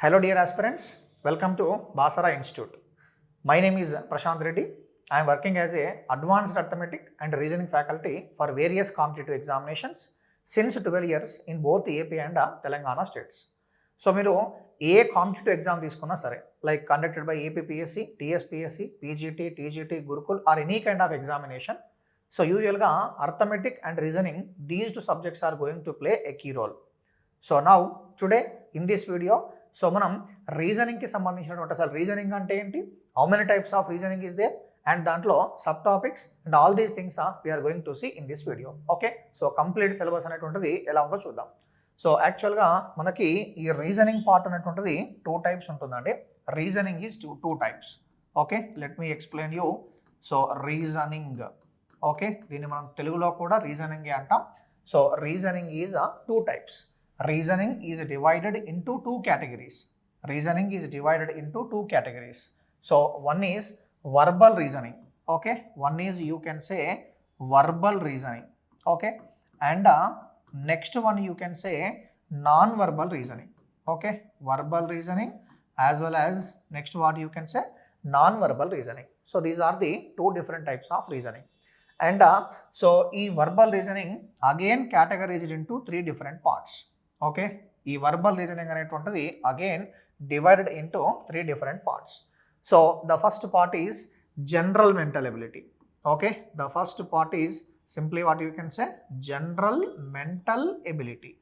Hello dear aspirants, welcome to Basara Institute. My name is Prashant Reddy. I am working as a advanced arithmetic and reasoning faculty for various competitive examinations since 12 years in both AP and Telangana states. So మీరు ఏ competitive exam తీసుకున్నా సరే like conducted by APPSC, TSPSC, PGT, TGT, Gurukul or any kind of examination. So యూజువల్గా arithmetic and reasoning these two subjects are going to play a key role. So now today in this video so మనం రీజనింగ్కి సంబంధించినటువంటి అసలు reasoning అంటే ఏంటి, how many types of reasoning is there and దాంట్లో sub topics and all these things we're going to see in this video. Okay, so complete syllabus అనేటువంటిది ఎలా ఉందో చూద్దాం. సో యాక్చువల్గా మనకి ఈ రీజనింగ్ పార్ట్ అనేటువంటిది 2 టైప్స్ ఉంటుందండి. Reasoning is two types. Okay, let me explain you. So reasoning, okay, దీన్ని మనం తెలుగులో కూడా రీజనింగ్ అంటాం. So reasoning is 2 types. Reasoning is divided into 2 categories. Reasoning is divided into 2 categories. So one is verbal reasoning. Okay, one is you can say verbal reasoning. Okay, and next one you can say non-verbal reasoning. Okay, verbal reasoning as well as next what you can say non-verbal reasoning. So these are the 2 different types of reasoning. And so ఈ verbal reasoning again categorized into 3 different parts. Okay, ఈ verbal reasoning అనేటువంటిది again divided into 3 different parts. So the first part is general mental ability. Okay, the first part is simply what you can say general mental ability.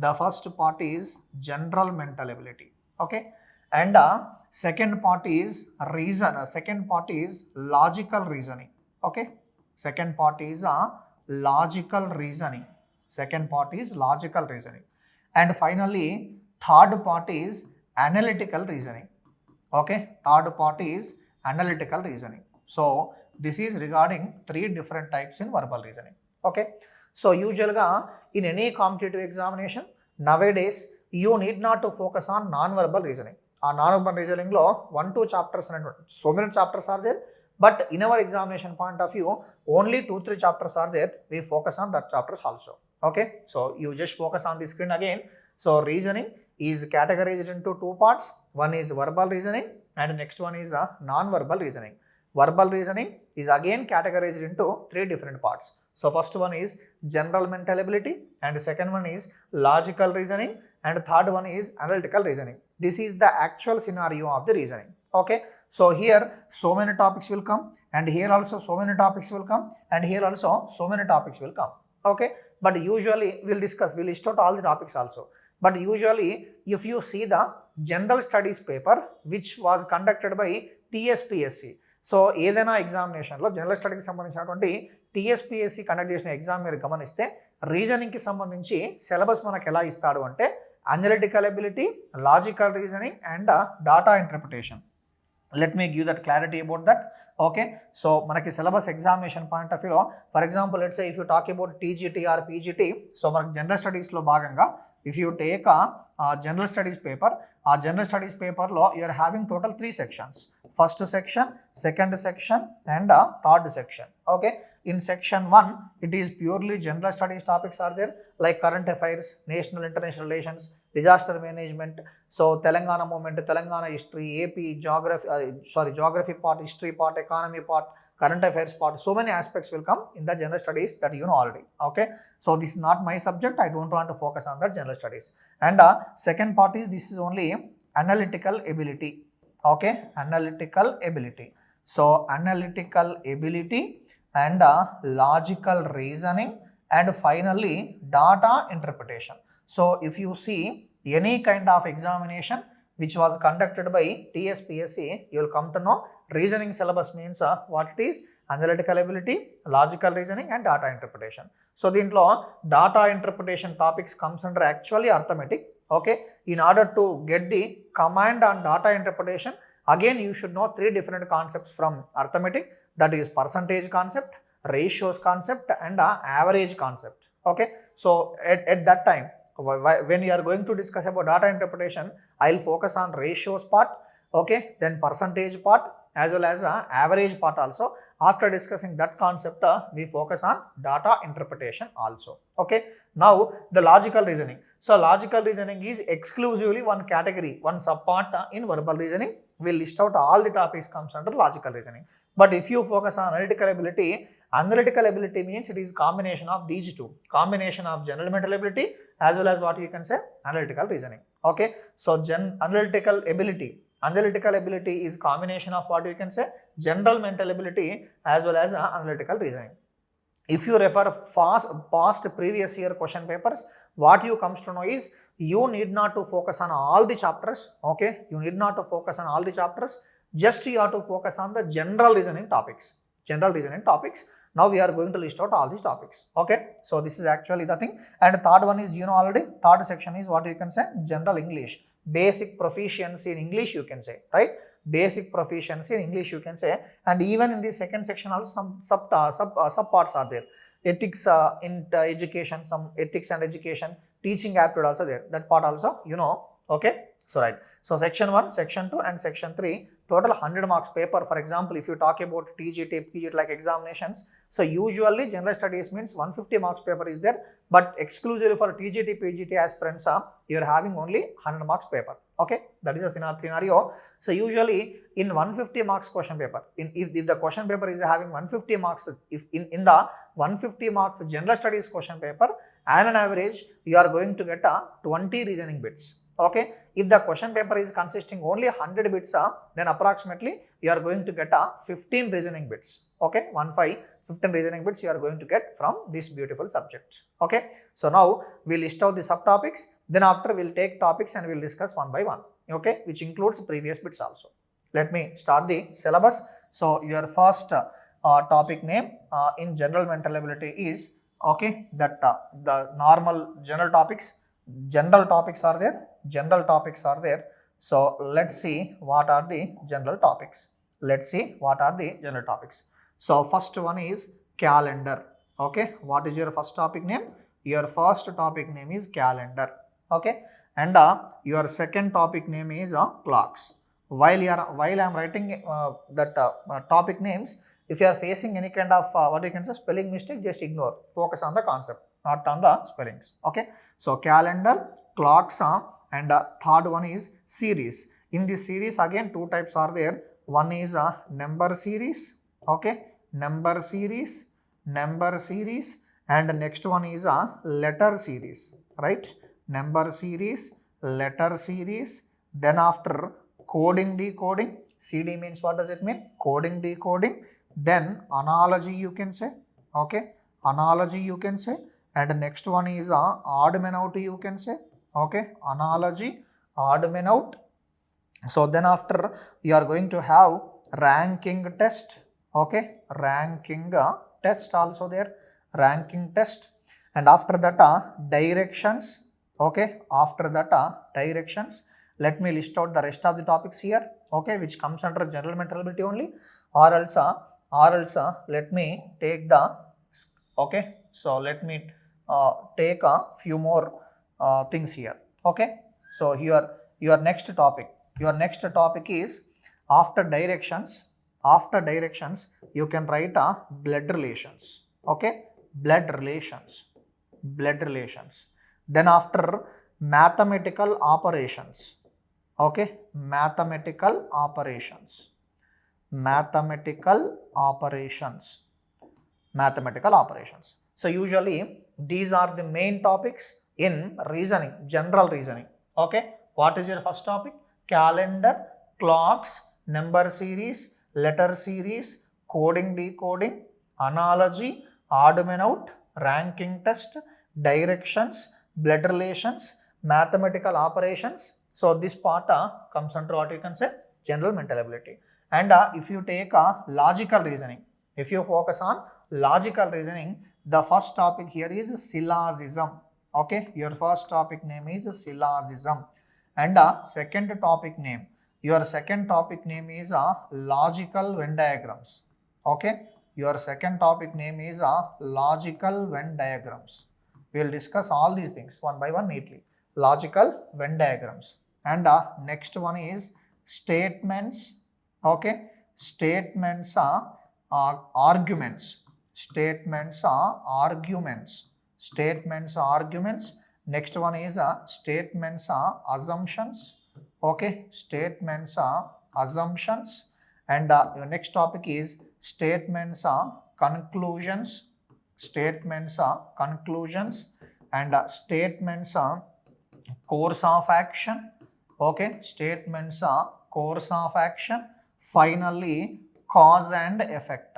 The first part is general mental ability. Okay, and second part is reason. Second part is logical reasoning. Okay, second part is logical reasoning. Second part is logical reasoning. And finally, third part is analytical reasoning. Okay, third part is analytical reasoning. So this is regarding 3 different types in verbal reasoning. Okay, so usually in any competitive examination nowadays you need not to focus on non-verbal reasoning. Non-verbal reasoning lo 1-2 chapters and so many chapters are there, but in our examination point of view only 2-3 chapters are there. We focus on that chapters also. Okay, so you just focus on the screen again. So reasoning is categorized into 2 parts. One is verbal reasoning and next one is non-verbal reasoning. Verbal reasoning is again categorized into 3 different parts. So first one is general mental ability and second one is logical reasoning and third one is analytical reasoning. This is the actual scenario of the reasoning. Okay, so here so many topics will come and here also so many topics will come and here also so many topics will come. Okay, but usually we'll list out all the topics also, but usually if you see the general studies paper which was conducted by TSPSC, so ఏదైనా ఎగ్జామినేషన్లో general స్టడీకి సంబంధించినటువంటి TSPSC conduct చేసిన exam మీరు గమనిస్తే రీజనింగ్కి సంబంధించి syllabus మనకు ఎలా ఇస్తాడు అంటే analytical ability, logical reasoning and data interpretation. Let me give that clarity about that. Okay, so manaki syllabus examination point of view, for example let's say if you talk about TGT or PGT, so manaki general studies lo bhaganga if you take a general studies paper, general studies paper lo you are having total 3 sections. First section, second section and third section. Okay, in section 1 it is purely general studies topics are there like current affairs, national international relations, disaster management, so Telangana movement, Telangana history, AP geography part, history part, economy part, current affairs part. So many aspects will come in the general studies that you know already. Okay, so this is not my subject, I don't want to focus on that general studies. And second part is this is only analytical ability. Okay, analytical ability. So analytical ability and logical reasoning and finally data interpretation. So if you see any kind of examination which was conducted by TSPSC, you will come to know reasoning syllabus means what it is, analytical ability, logical reasoning and data interpretation. So దీంట్లో data interpretation topics comes under actually arithmetic. Okay, in order to get the command on data interpretation again you should know 3 different concepts from arithmetic, that is percentage concept, ratios concept and average concept. Okay, so at that time when you are going to discuss about data interpretation, I will focus on ratios part, okay, then percentage part as well as average part also. After discussing that concept, we focus on data interpretation also. Okay. Now the logical reasoning. So logical reasoning is exclusively one category, one subpart in verbal reasoning. We list out all the topics comes under logical reasoning. But if you focus on analytical ability means it is combination of these two, combination of general mental ability as well as what you can say analytical reasoning. Okay. So analytical ability is combination of what you can say general mental ability as well as analytical reasoning. If you refer past previous year question papers, what you comes to know is you need not to focus on all the chapters. Okay, you need not to focus on all the chapters. Just you have to focus on the general reasoning topics. Now we are going to list out all these topics. Okay, so this is actually the thing. And third one is already. Third section is what you can say general English. Basic proficiency in English you can say, right? Basic proficiency in English you can say. And even in the second section also some sub parts are there. Ethics in education, some ethics and education, teaching aptitude also there. That part also okay. So right. So section 1, section 2 and section 3 total 100 marks paper. For example, if you talk about TGT, PGT like examinations, so usually general studies means 150 marks paper is there, but exclusively for TGT, PGT aspirants, you are having only 100 marks paper. Okay, that is a scenario. So usually in 150 marks question paper, if the question paper is having 150 marks, if in the 150 marks general studies question paper, and on average you are going to get 20 reasoning bits. Okay, if the question paper is consisting only 100 bits, then approximately you are going to get 15 reasoning bits. Okay, 15 reasoning bits you are going to get from this beautiful subject. Okay, so now we list out the subtopics. Then after we'll take topics and we'll discuss one by one. Okay, which includes previous bits also. Let me start the syllabus. So your first topic name in general mental ability is okay. That the normal general topics are there. So let's see what are the general topics. So first one is calendar. Okay, what is your first topic name? Your first topic name is calendar. Okay, and your second topic name is clocks. While I am writing that topic names, if you are facing any kind of what you can say spelling mistake, just ignore. Focus on the concept, not on the spellings. Okay, so calendar, clocks, and third one is series. In this series again two types are there. One is number series. Okay, number series, and next one is letter series. Right, number series, letter series. Then after coding, decoding. CD means what does it mean? Coding, decoding. Then analogy you can say. Okay, analogy you can say. And next one is odd man out you can say. Okay, analogy, odd man out. So then after you are going to have ranking test. Okay, ranking test also there, ranking test. And after that directions. Okay, after that directions. Let me list out the rest of the topics here. Okay, which comes under general mental ability only, or else let me take the okay. So let me take a few more things here. Okay, so your next topic is after directions you can write blood relations. Okay, blood relations. Then after mathematical operations. Okay, mathematical operations. So usually these are the main topics in reasoning, general reasoning. Okay, what is your first topic? Calendar, clocks, number series, letter series, coding, decoding, analogy, odd man out, ranking test, directions, blood relations, mathematical operations. So this part comes under what you can say general mental ability. And if you take logical reasoning, if you focus on logical reasoning, the first topic here is syllogism. Okay, your first topic name is syllogism. And second topic name, your second topic name is logical Venn diagrams. Okay, your second topic name is logical Venn diagrams. We will discuss all these things one by one neatly. Logical Venn diagrams. And next one is statements. Okay, statements are arguments. Statements are arguments. Statements are arguments. Next one is statements are assumptions. Okay, statements are assumptions. And your next topic is statements are conclusions. Statements are conclusions. And statements are course of action. Okay, statements are course of action. Finally, cause and effect.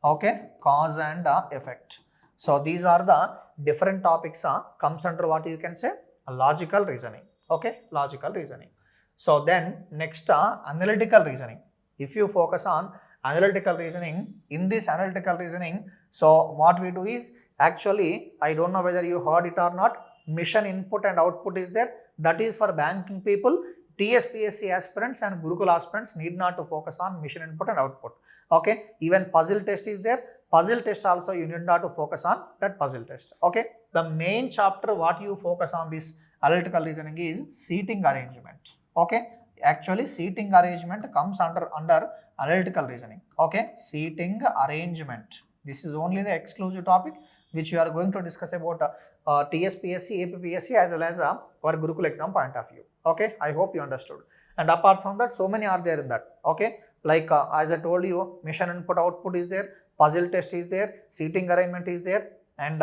Okay, cause and effect. So these are the different topics comes under what you can say logical reasoning. Okay, logical reasoning. So then next analytical reasoning. If you focus on analytical reasoning, in this analytical reasoning, so what we do is actually, I don't know whether you heard it or not, mission input and output is there. That is for banking people. TSPSC aspirants and Gurukul aspirants need not to focus on mission input and output. Okay, even puzzle test is there. Puzzle test also you need not to focus on that puzzle test. Okay, the main chapter what you focus on this analytical reasoning is seating arrangement. Okay, actually seating arrangement comes under analytical reasoning. Okay, seating arrangement. This is only the exclusive topic which we are going to discuss about TSPSC, APPSC as well as our Gurukul exam point of view. Okay, I hope you understood. And apart from that, so many are there in that. Okay, like as I told you, mission input output is there, puzzle test is there, seating arrangement is there, and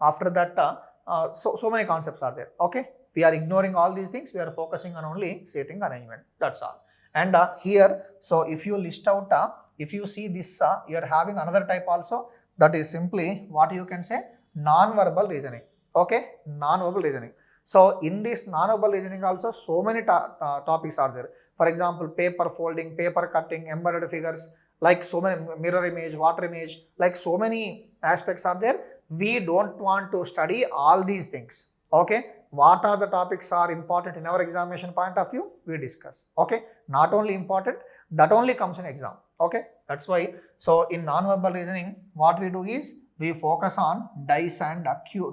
after that, so many concepts are there. Okay, we are ignoring all these things. We are focusing on only seating arrangement. That's all. And here, so if you list out, if you see this, you are having another type also. That is simply what you can say non-verbal reasoning. Okay, non-verbal reasoning. So in this non-verbal reasoning also so many topics are there. For example, paper folding, paper cutting, embedded figures, like so many mirror image, water image, like so many aspects are there. We don't want to study all these things. Okay, what are the topics are important in our examination point of view, we discuss. Okay, not only important, that only comes in exam. Okay, that's why. So in non-verbal reasoning, what we do is we focus on dice and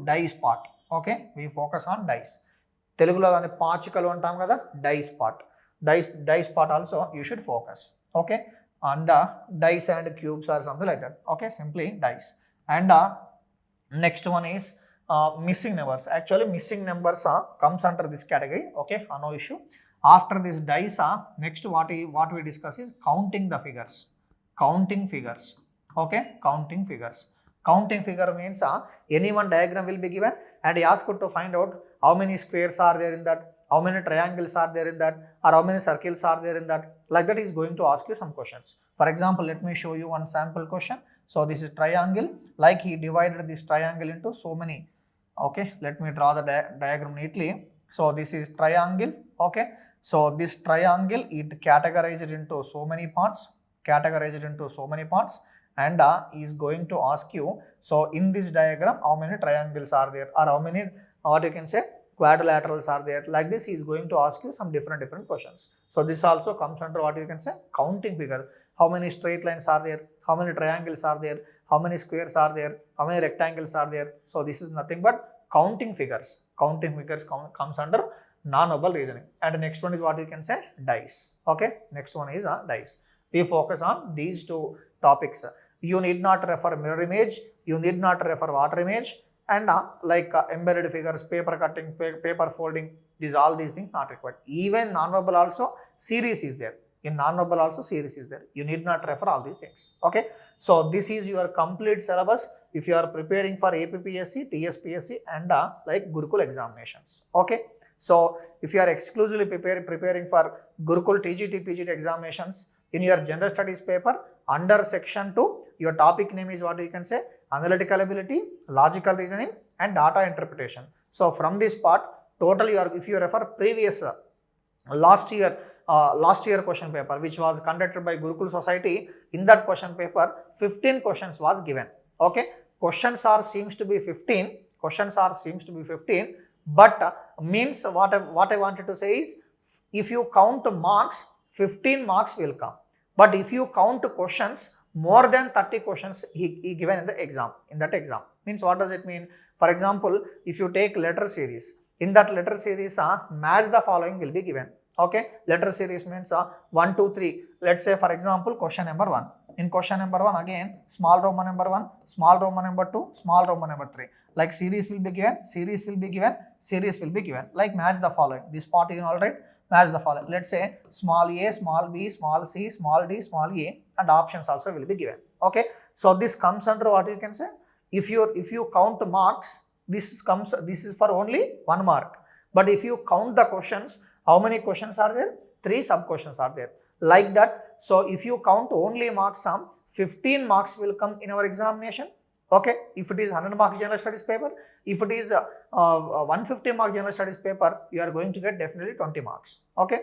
dice part. Okay, we focus on dice. Telugulo dani పాచికలు అంటాం కదా, dice part. Dice part also you should focus. Okay, on the dice and cubes or something like that. Okay, simply dice. And next one is missing numbers. Actually missing numbers comes under this category. Okay, no issue. After this dice, next what we discuss is counting the figures. Counting figures. Okay, counting figures. Counting figure means any one diagram will be given and asked to find out how many squares are there in that, how many triangles are there in that, or how many circles are there in that. Like that, is going to ask you some questions. For example, let me show you one sample question. So this is triangle, like he divided this triangle into so many. Okay, let me draw the diagram neatly. So this is triangle. Okay, so this triangle, it categorized into so many parts, and is going to ask you, so in this diagram how many triangles are there, or how many, what you can say, quadrilaterals are there. Like this, he is going to ask you some different questions. So this also comes under what you can say counting figure. How many straight lines are there, how many triangles are there, how many squares are there, how many rectangles are there. So this is nothing but counting figures. Counting figures comes under non-verbal reasoning. And the next one is what you can say dice. Okay, next one is dice. We focus on these two topics. You need not refer mirror image, you need not refer water image, and like embedded figures, paper cutting, paper folding, all these things not required. Even non-verbal also series is there. In non-verbal also series is there. You need not refer all these things. Okay, so this is your complete syllabus if you are preparing for APPSC, TSPSC, and like Gurukul examinations. Okay, so if you are exclusively preparing for Gurukul TGT, PGT examinations, in your general studies paper, under section 2, your topic name is what you can say analytical ability, logical reasoning, and data interpretation. So from this part, total if you refer previous last year question paper which was conducted by Gurukul Society, in that question paper 15 questions was given. Okay, questions seems to be 15, but means what I wanted to say is, if you count marks, 15 marks will come. But if you count questions, more than 30 questions he given in the exam, Means what does it mean? For example, if you take letter series, in that letter series, match the following will be given. Okay, letter series means 1 2 3. Let's say for example question number 1. In question number 1 again small Roman number 1, small Roman number 2, small Roman number 3. Like series will be given, series will be given, series will be given. Like match the following. This part you know alright. Match the following. Let's say small a, small b, small c, small d, small e, and options also will be given. Okay, so this comes under what you can say. If you count marks, this is for only 1 mark. But if you count the questions, how many questions are there? 3 sub questions are there. Like that. So if you count only marks sum, 15 marks will come in our examination. Okay, if it is 100 marks general studies paper, if it is 150 marks general studies paper, you are going to get definitely 20 marks. Okay,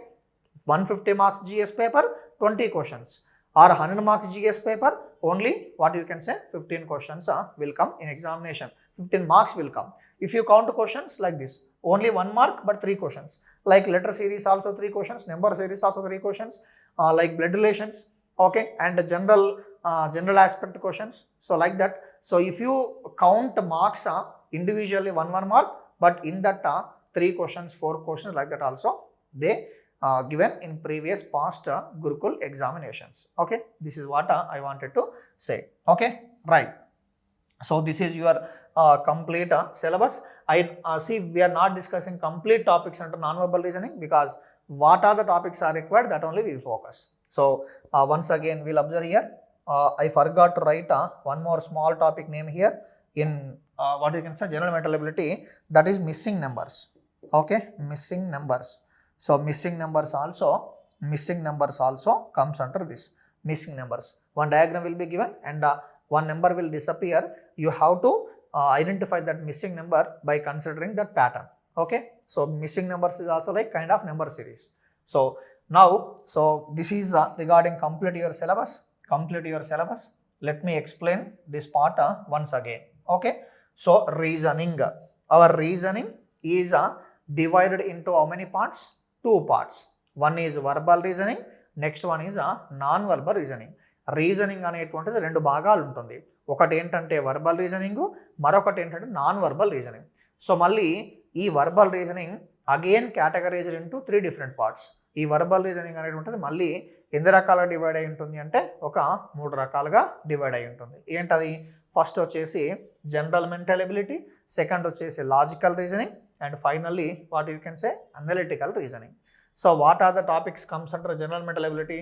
150 marks GS paper, 20 questions, or 100 marks GS paper, only what you can say 15 questions will come in examination. 15 marks will come. If you count questions like this, only 1 mark but 3 questions. Like letter series also 3 questions, number series also 3 questions, like blood relations, okay, and the general aspect questions. So like that. So if you count marks individually 1 mark, but in that 3 questions, 4 questions, like that also they given in previous past Gurukul examinations. Okay, this is what I wanted to say. Okay, right. So this is your complete syllabus. I see we are not discussing complete topics under non-verbal reasoning, because what are the topics are required, that only we focus. So once again we'll observe here. I forgot to write one more small topic name here in what you can say general mental ability, that is missing numbers. Okay, missing numbers. So missing numbers also comes under this missing numbers. One diagram will be given and one number will disappear. You have to identify that missing number by considering that pattern. Okay, so missing numbers is also like kind of number series. So now, so this is regarding complete your syllabus. Let me explain this part once again. Okay, so reasoning, our reasoning is divided into how many parts? 2 parts. One is verbal reasoning, next one is non-verbal reasoning. Reasoning అనేటువంటిది 2 భాగాలు ఉంటుంది. ఒకటి ఏంటంటే verbal reasoning, మరొకటి ఏంటంటే non verbal reasoning. So మళ్ళీ ఈ verbal reasoning again categorised into 3 different parts. ఈ వర్బల్ రీజనింగ్ అనేటువంటిది మళ్ళీ ఎన్ని రకాలుగా డివైడ్ అయి ఉంటుంది అంటే ఒక 3 రకాలుగా డివైడ్ అయి ఉంటుంది. ఏంటది? ఫస్ట్ వచ్చేసి జనరల్ మెంటల్ ఎబిలిటీ, సెకండ్ వచ్చేసి logical reasoning, and finally what you can say analytical reasoning. So what are the topics comes under general mental ability?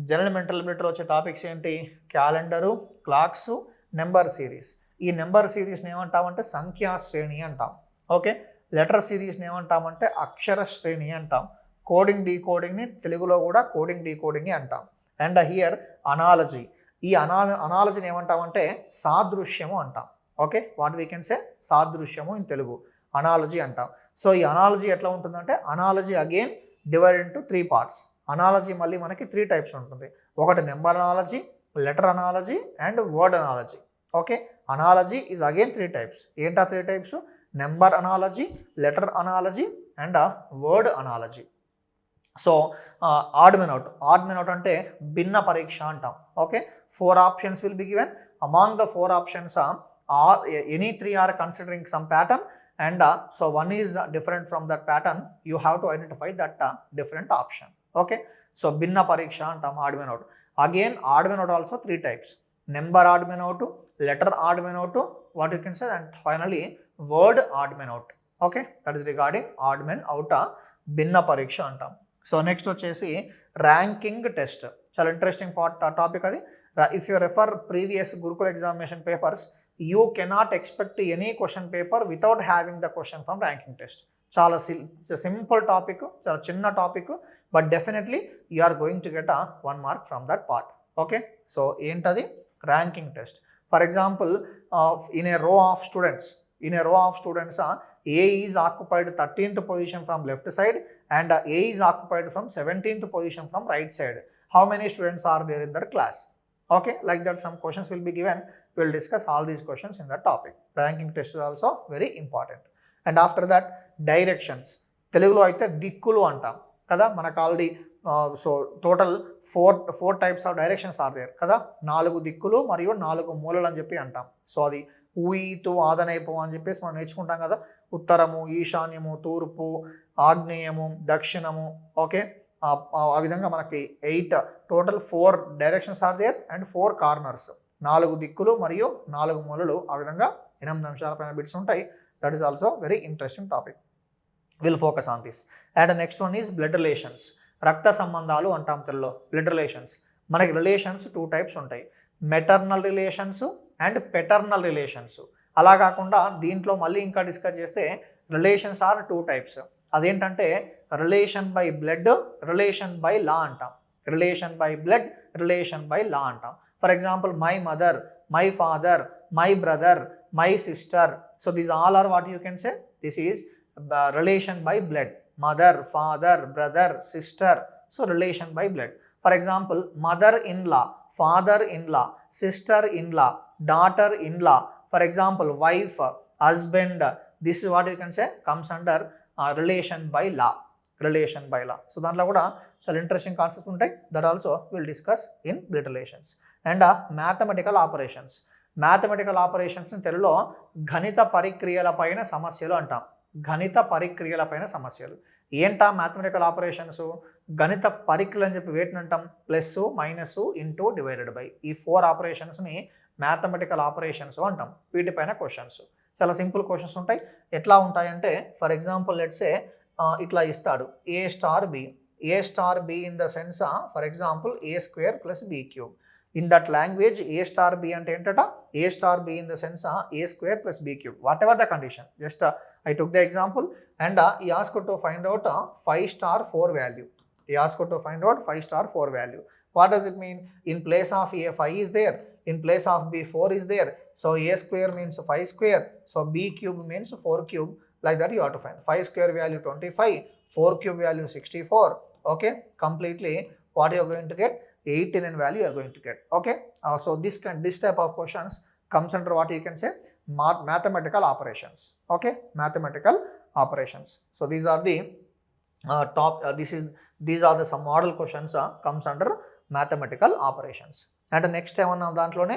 General mental ఎబిలిటీలో వచ్చే టాపిక్స్ ఏంటి? Calendar, clocks, number series. ఈ number సిరీస్ని ఏమంటామంటే సంఖ్యా శ్రేణి అంటాం. ఓకే, లెటర్ సిరీస్ని ఏమంటామంటే అక్షర శ్రేణి అంటాం. కోడింగ్ డీకోడింగ్ని తెలుగులో కూడా కోడింగ్ డీకోడింగ్ అంటాం. అండ్ హియర్ అనాలజీ, ఈ అనాలజీని ఏమంటామంటే సాదృశ్యము అంటాం. Okay, what we can say సాదృశ్యము ఇన్ తెలుగు అనాలజీ అంటాం. సో ఈ అనాలజీ ఎట్లా ఉంటుందంటే analogy again divide into 3 parts. అనాలజీ మళ్ళీ మనకి 3 టైప్స్ ఉంటుంది. ఒకటి number analogy, letter analogy and word analogy. Okay, analogy is again 3 types. ఏంటా 3 types? Number analogy, letter analogy and word analogy. So odd men out అంటే భిన్న పరీక్ష అంటాం. Okay, 4 options will be given. Among the 4 options any 3 are considering some pattern, and so one is different from that pattern. You have to identify that different option. Okay, so binna pariksha antam odd man out. Again odd man out also 3 types: number odd man out, letter odd man out, what you can say, and finally word odd man out. Okay, that is regarding odd man out binna pariksha antam. So next వచ్చేసి ranking test. చాలా interesting topic అది. If you refer previous Gurukul examination papers, you cannot expect any question paper without having the question from ranking test. చాలా simple topic, చాలా చిన్న topic, but definitely you are going to get 1 mark from that part. Okay, so ఏంటది? Ranking test. For example, in a row of students A is occupied 13th position from left side and A is occupied from 17th position from right side. How many students are there in that class? Okay, like that some questions will be given. We will discuss all these questions in that topic. Ranking test is also very important. And after that, directions. తెలుగులో అయితే దిక్కులు అంటాం కదా. మనకు already so total four types of directions are there కదా, 4 దిక్కులు మరియు 4 మూలలు అని చెప్పి అంటాం. సో అది ఊయితు ఆదనైపం అని చెప్పేసి మనం నేర్చుకుంటాం కదా, ఉత్తరము, ఈశాన్యము, తూర్పు, ఆగ్నేయము, దక్షిణము. ఓకే, ఆ విధంగా మనకి 8 total 4 directions are there and 4 corners, 4 దిక్కులు మరియు 4 మూలలు. ఆ విధంగా 8 నిమిషాల పైన బిట్స్ ఉంటాయి. That is also very interesting topic. Will focus on this. And next one is blood relations. రక్త సంబంధాలు అంటాం తెలుగులో, బ్లడ్ రిలేషన్స్. మనకి రిలేషన్స్ 2 టైప్స్ ఉంటాయి, maternal relations and paternal relations. అలా కాకుండా దీంట్లో మళ్ళీ ఇంకా డిస్కస్ చేస్తే రిలేషన్స్ ఆర్ 2 టైప్స్. అదేంటంటే relation by blood, relation by law అంటాం. Relation by blood, relation by law అంటాం. For example my mother, my father, my brother, my sister. So these all are what you can say, this is relation by blood. Mother, father, brother, sister. So relation by blood. For example, mother-in-law, father-in-law, sister-in-law, daughter-in-law. For example, wife, husband. This is what you can say comes under relation by law. Relation by law. So దాంట్లో కూడా చాలా interesting concepts ఉంటాయి. That also will discuss in blood relations. And mathematical operations. Mathematical operations తెలుగులో గణిత పరిక్రియల పైన సమస్యలు అంటాం. గణిత పరిక్రియలపైన సమస్యలు. ఏంటా మ్యాథమెటికల్ ఆపరేషన్స్? గణిత పరిక్రియలు అని చెప్పి వేటిని అంటాం? Plus, minus, into, divided by. ఈ 4 ఆపరేషన్స్ని మ్యాథమెటికల్ ఆపరేషన్స్ అంటాం. వీటిపైన క్వశ్చన్స్ చాలా సింపుల్ క్వశ్చన్స్ ఉంటాయి. ఎట్లా ఉంటాయంటే ఫర్ ఎగ్జాంపుల్ లెట్సే ఇట్లా ఇస్తాడు, a star b. A star b in the sense for example a square plus b cube. In that language, A star B ante entata, A star B in the sense A square plus B cube, whatever the condition. Just I took the example and he asked to find out 5 star 4 value. He asked to find out 5 star 4 value. What does it mean? In place of A 5 is there, in place of B 4 is there. So A square means 5 square, so B cube means 4 cube. Like that you have to find 5 square value 25, 4 cube value 64. Okay, completely what you are going to get? 89 value you are going to get. Okay, so this type of questions comes under what you can say mathematical operations. Okay, mathematical operations. So these are the these are the some model questions comes under mathematical operations. And next time on dantlone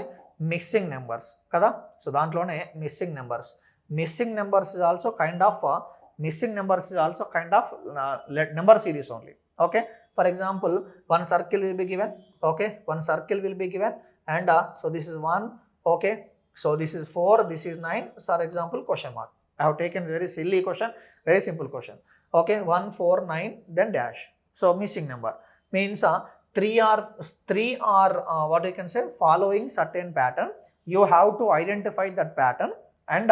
missing numbers kada. So dantlone missing numbers. Missing numbers is also kind of number series only. Okay, for example, one circle will be given. Okay, one circle will be given and so this is 1. Okay, so this is 4, this is 9. For example, question mark. I have taken very silly question, very simple question. Okay, 1, 4, 9, then dash. So missing number means 3 are what you can say following certain pattern. You have to identify that pattern and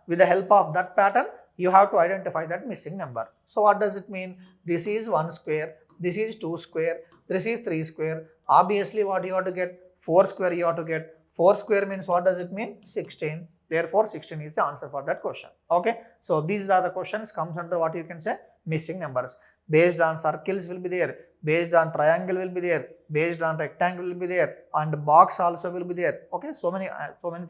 with the help of that pattern you have to identify that missing number. So what does it mean? This is 1 square, this is 2 square, this is 3 square. Obviously what you have to get? 4 square you have to get. 4 square means what does it mean? 16. Therefore 16 is the answer for that question. Okay, so these are the questions comes under what you can say missing numbers. Based on circles will be there, based on triangle will be there, based on rectangle will be there, and box also will be there. Okay, so many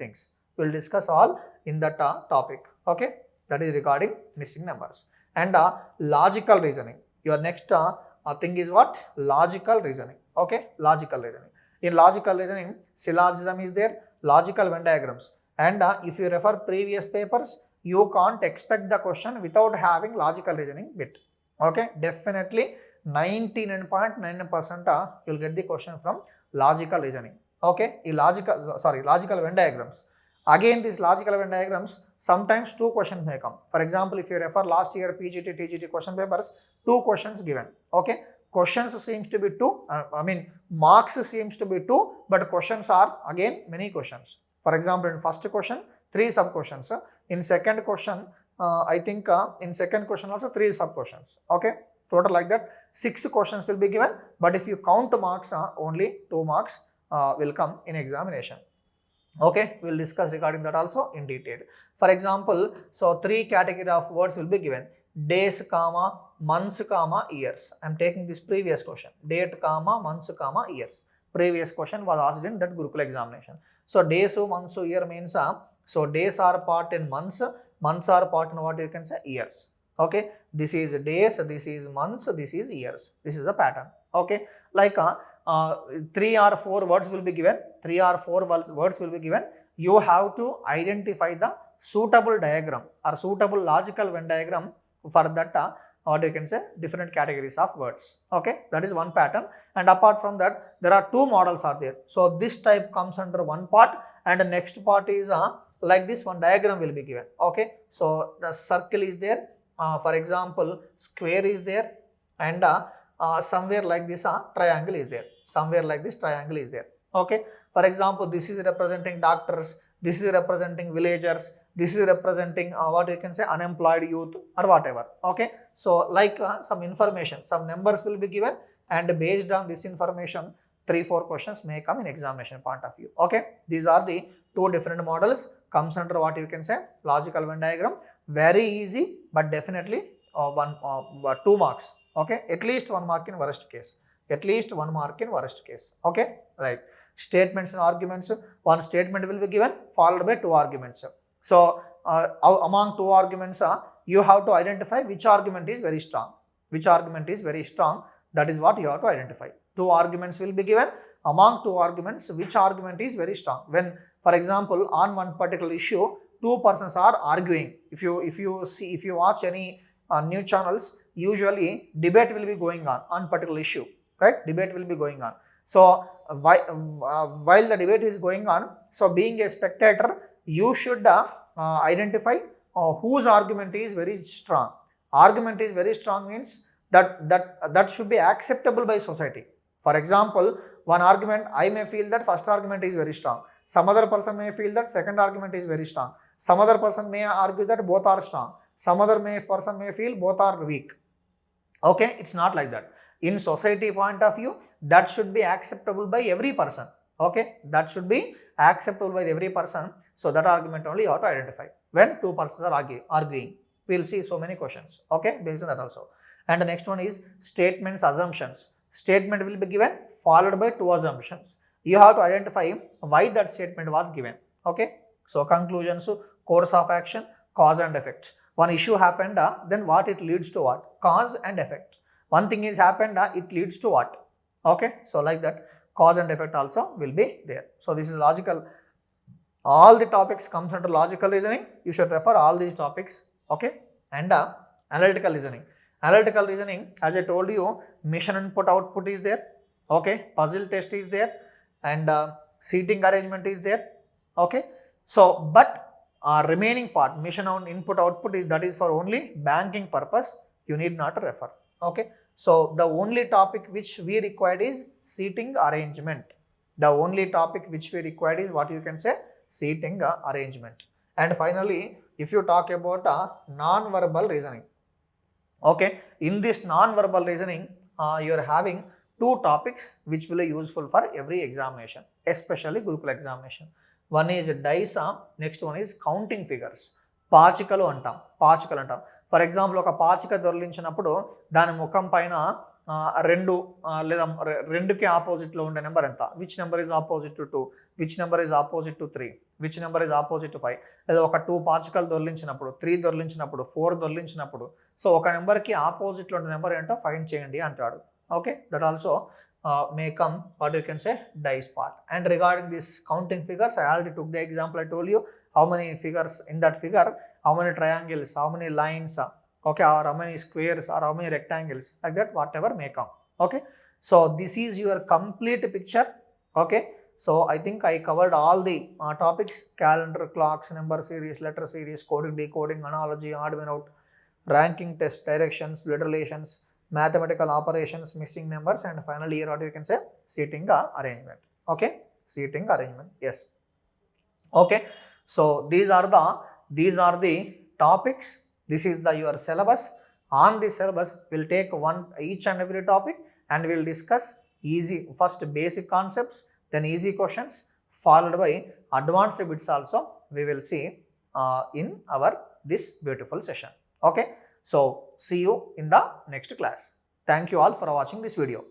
things we'll discuss all in that topic. Okay, that is regarding missing numbers. And logical reasoning. Your next thing is what? Logical reasoning. Okay, logical reasoning. In logical reasoning, syllogism is there, logical Venn diagrams. And if you refer previous papers, you can't expect the question without having logical reasoning bit. Okay, definitely 99.9% you'll get the question from logical reasoning. Okay, logical Venn diagrams. Again, these logical Venn diagrams, sometimes 2 questions may come. For example, if you refer last year PGT, TGT question papers, 2 questions given. Okay, questions seems to be 2, marks seems to be 2, but questions are again many questions. For example, in first question, 3 sub questions. In second question, I think in second question also 3 sub questions. Okay, total like that 6 questions will be given, but if you count marks, only 2 marks will come in examination. Okay, we'll discuss regarding that also in detail. For example, so 3 category of words will be given: days, comma, months, comma, years. I'm taking this previous question, date, comma, months, comma, years. Previous question was asked in that Gurukul examination. So days, months, year means so days are part in months, months are part in what you can say years. Okay, this is days, this is months, this is years. This is the pattern. Okay, like 3 or 4 words will be given, 3 or 4 words will be given. You have to identify the suitable diagram or suitable logical Venn diagram for that what you can say different categories of words. Okay, that is one pattern. And apart from that, there are 2 models are there. So this type comes under one part, and the next part is like this one diagram will be given. Okay, so the circle is there, for example square is there, and somewhere like this triangle is there, somewhere like this triangle is there. Okay, for example this is representing doctors, this is representing villagers, this is representing what you can say unemployed youth or whatever. Okay, so like some information, some numbers will be given, and based on this information 3-4 questions may come in examination point of view. Okay, these are the 2 different models, comes under what you can say logical Venn diagram. Very easy, but definitely 2 marks. Okay, at least 1 mark in worst case, at least 1 mark in worst case. Okay, right. Statements and arguments, one statement will be given followed by 2 arguments. So among 2 arguments you have to identify which argument is very strong, which argument is very strong, that is what you have to identify. 2 arguments will be given, among 2 arguments which argument is very strong. When for example on one particular issue 2 persons are arguing, if you watch any news channels, usually debate will be going on particular issue, right? Debate will be going on. So while the debate is going on, so being a spectator, you should identify whose argument is very strong. Argument is very strong means that should be acceptable by society. For example, one argument I may feel that first argument is very strong, some other person may feel that second argument is very strong, some other person may argue that both are strong, some other person may feel both are weak. Okay, it's not like that. In society point of view, that should be acceptable by every person. Okay, that should be acceptable by every person. So that argument only you have to identify when 2 persons are arguing. We will see so many questions, okay, based on that also. And the next one is statements, assumptions. Statement will be given followed by 2 assumptions. You have to identify why that statement was given. Okay, so conclusions, course of action, cause and effect. One issue happened, then what it leads to what? Cause and effect. One thing is happened, it leads to what? Okay, so like that, cause and effect also will be there. So this is logical. All the topics comes under logical reasoning. You should refer all these topics. Okay, and analytical reasoning. Analytical reasoning, as I told you, mission input output is there. Okay, puzzle test is there, and seating arrangement is there. Okay, so but remaining part, mission on input output, is that is for only banking purpose. You need not refer. Okay, so the only topic which we required is seating arrangement. The only topic which we required is what you can say seating arrangement. And finally, if you talk about non-verbal reasoning. Okay, in this non-verbal reasoning, you are having 2 topics which will be useful for every examination, especially Gurukula examination. One is dice, next one is counting figures. పాచికలు అంటాం, పాచికలు అంటాం. For example ఒక పాచిక దొర్లించినప్పుడు దాని ముఖం పైన 2 లేదా 2కి ఆపోజిట్లో ఉండే నెంబర్ ఎంత, which number is opposite to 2, which number is opposite to 3, which number is opposite to 5. లేదా ఒక 2 పాచికలు దొర్లించినప్పుడు, 3 దొర్లించినప్పుడు, 4 దొర్లించినప్పుడు, సో ఒక నెంబర్కి ఆపోజిట్లో ఉండే నెంబర్ ఏంటో ఫైండ్ చేయండి అంటాడు. Okay, that also may come what you can say dice part. And regarding this counting figures, I already took the example. I told you how many figures in that figure, how many triangles, how many lines, okay, or how many squares, or how many rectangles, like that whatever may come. Okay, so this is your complete picture. Okay, so I think I covered all the topics: calendar, clocks, number series, letter series, coding, decoding, analogy, odd man out, ranking test, directions, blood relations, mathematical operations, missing numbers, and finally here what you can say seating arrangement. Okay, seating arrangement, yes. Okay, so these are the topics. This is the your syllabus. On this syllabus we'll take each and every topic and we'll discuss easy, first basic concepts, then easy questions, followed by advanced bits also we will see in our this beautiful session. Okay, so see you in the next class. Thank you all for watching this video.